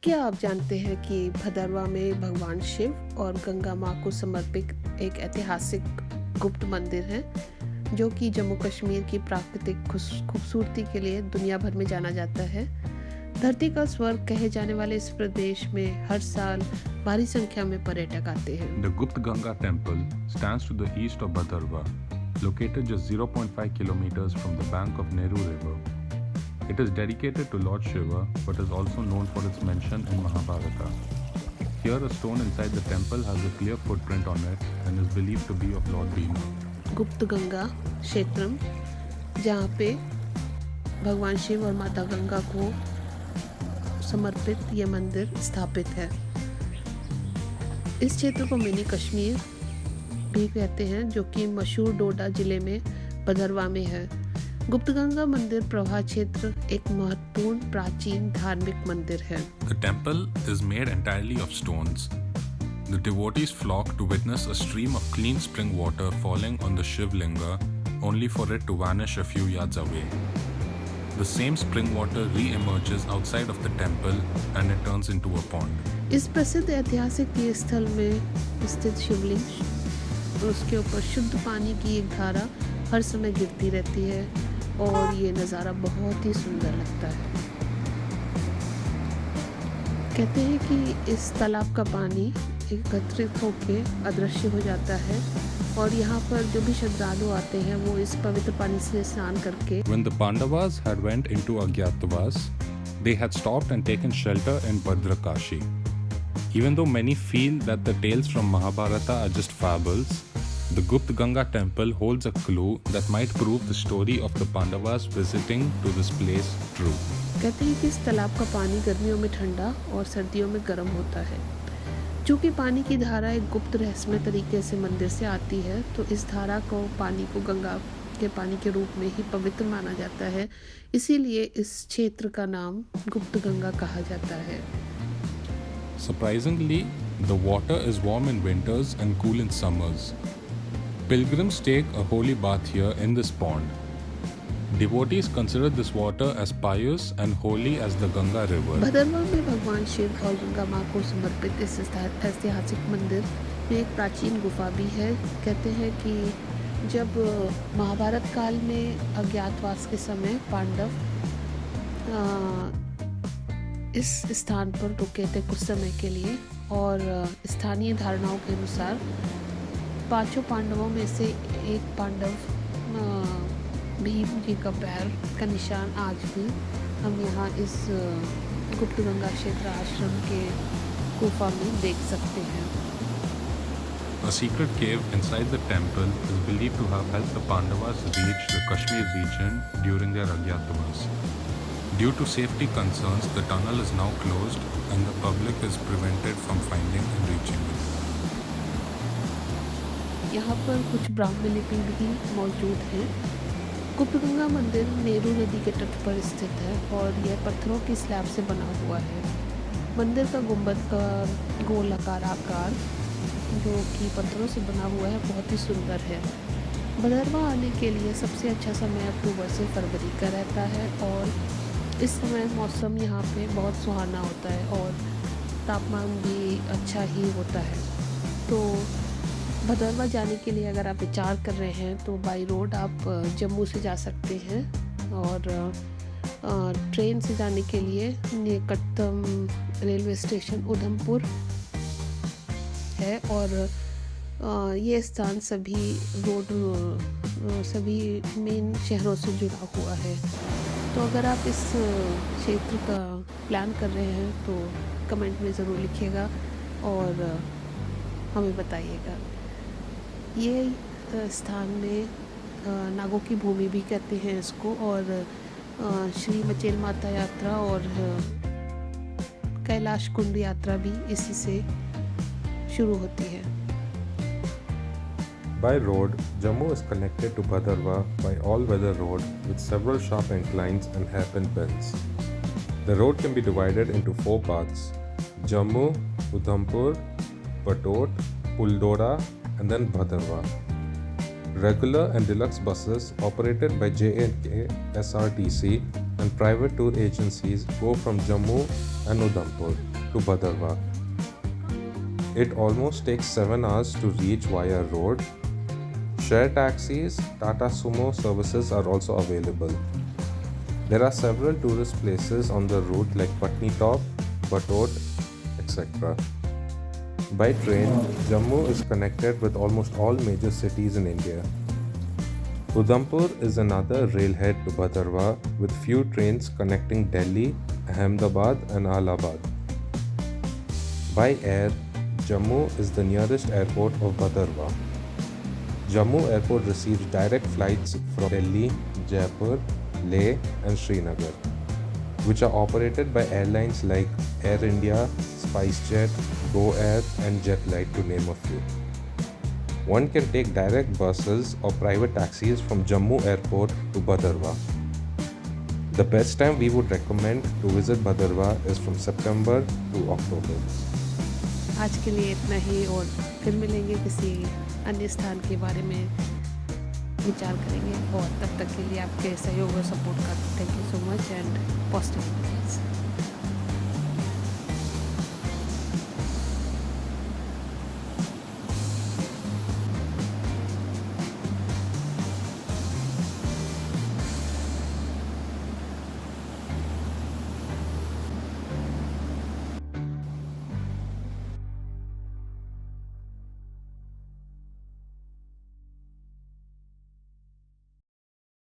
क्या आप जानते हैं कि भदरवा में भगवान शिव और गंगा माँ को समर्पित एक ऐतिहासिक गुप्त मंदिर है जो कि जम्मू कश्मीर की प्राकृतिक खूबसूरती के लिए दुनिया भर में जाना जाता है। धरती का स्वर्ग कहे जाने वाले इस प्रदेश में हर साल भारी संख्या में पर्यटक आते हैं। The Gupt Ganga temple stands to the east of Bhadarwa, located just 0.5 kilometers from the bank of Nehru River. It is dedicated to Lord Shiva, but is also known for its mention in Mahabharata. Here, a stone inside the temple has a clear footprint on it and is believed to be of Lord Bhima. Gupt Ganga क्षेत्रम, जहाँ पे भगवान शिव और माता गंगा को समर्पित ये मंदिर स्थापित है। इस क्षेत्र को मिनी कश्मीर भी कहते हैं, जो कि मशहूर डोडा जिले में भदरवा में है। गुप्त गंगा मंदिर प्रवाह क्षेत्र एक महत्वपूर्ण प्राचीन धार्मिक मंदिर है। The temple is made entirely of stones. The devotees flock to witness a stream of clean spring water falling on the Shiv Linga, only for it to vanish a few yards away. The same spring water re-emerges outside of the temple and it turns into a pond. इस प्रसिद्ध ऐतिहासिक तीर्थ स्थल में स्थित शिवलिंग और उसके ऊपर शुद्ध पानी की एक धारा हर समय गिरती रहती है और ये नज़ारा बहुत ही सुंदर लगता है। कहते हैं कि इस तालाब का पानी एकत्रित होकर अदृश्य हो जाता है और यहाँ पर जो भी श्रद्धालु आते हैं वो इस पवित्र पानी से स्नान करके। When the Pandavas had went into Agyatavas, they had stopped and taken shelter in Bhadrakashi. Even though many feel that the tales from Mahabharata are just fables, the Gupt Ganga temple holds a clue that might prove the story of the Pandavas visiting to this place true. कहते हैं कि इस तालाब का पानी गर्मियों में ठंडा और सर्दियों में गर्म होता है। चूँकि पानी की धारा एक गुप्त रहस्यमय तरीके से मंदिर से आती है, तो इस धारा को पानी को गंगा के पानी के रूप में ही पवित्र माना जाता है। इसीलिए इस क्षेत्र का नाम गुप्त गंगा कहा जाता है। Surprisingly, the water is warm in winters and cool in summers. Pilgrims take a holy bath here in this pond. Devotees consider this water as pious and holy as the Ganga river. Bhaderwah में भगवान शिव और गंगा माँ को समर्पित इस ऐतिहासिक मंदिर में एक प्राचीन गुफा भी है। कहते हैं कि जब महाभारत काल में अज्ञातवास के समय पांडव इस स्थान पर रुके थे कुछ समय के लिए और स्थानीय धारणाओं के अनुसार पांचों पांडवों में से एक पांडव भीम जी का पैर का निशान आज भी हम यहाँ इस गुप्त गंगा क्षेत्र आश्रम के गुफा में देख सकते हैं। A secret cave inside the temple is believed to have helped the Pandavas reach the Kashmir region during their Agyatavas. Due to safety concerns, the tunnel is now closed and the public is prevented from finding and reaching it. यहाँ पर कुछ ब्राह्मी लिपि भी मौजूद है। गुप्त गंगा मंदिर नेहरू नदी के तट पर स्थित है और यह पत्थरों की स्लैब से बना हुआ है। मंदिर का गुंबद का गोलाकार आकार जो कि पत्थरों से बना हुआ है बहुत ही सुंदर है। भदरवा आने के लिए सबसे अच्छा समय अक्टूबर से फरवरी का रहता है और इस समय मौसम यहाँ पे बहुत सुहाना होता है और तापमान भी अच्छा ही होता है। तो भदरवा जाने के लिए अगर आप विचार कर रहे हैं तो बाई रोड आप जम्मू से जा सकते हैं और ट्रेन से जाने के लिए निकटतम रेलवे स्टेशन उधमपुर है और ये स्थान सभी मेन शहरों से जुड़ा हुआ है। तो अगर आप इस क्षेत्र का प्लान कर रहे हैं तो कमेंट में ज़रूर लिखिएगा और हमें बताइएगा। ये स्थान में नागों की भूमि भी कहते हैं इसको और श्री मचेल माता यात्रा और कैलाश कुंड यात्रा भी इसी से शुरू होती है। By road, Jammu is connected to Bhadarwa by all-weather road with several sharp inclines and hairpin bends. The road can be divided into 4 paths: Jammu, Udhampur, Patot, Puldora, and then Bhadarwa. Regular and deluxe buses operated by J&K, SRTC and private tour agencies go from Jammu and Udhampur. to Bhadarwah. It almost takes 7 hours to reach via road. Share taxis, Tata Sumo services are also available. There are several tourist places on the route like Patni Top, Batot, etc. By train, Jammu is connected with almost all major cities in India. Udhampur is another railhead to Bhadarwah with few trains connecting Delhi, Ahmedabad and Allahabad. By air, Jammu is the nearest airport of Bhadarwah. Jammu Airport receives direct flights from Delhi, Jaipur, Leh and Srinagar, which are operated by airlines like Air India, SpiceJet, Go Air and Jetlight to name a few. One can take direct buses or private taxis from Jammu Airport to Bhadarwah. The best time we would recommend to visit Bhadarwah is from September to October. आज के लिए इतना ही, और फिर मिलेंगे किसी अन्य स्थान के बारे में विचार करेंगे, और तब तक के लिए आपके सहयोग और सपोर्ट का thank you so much and positive.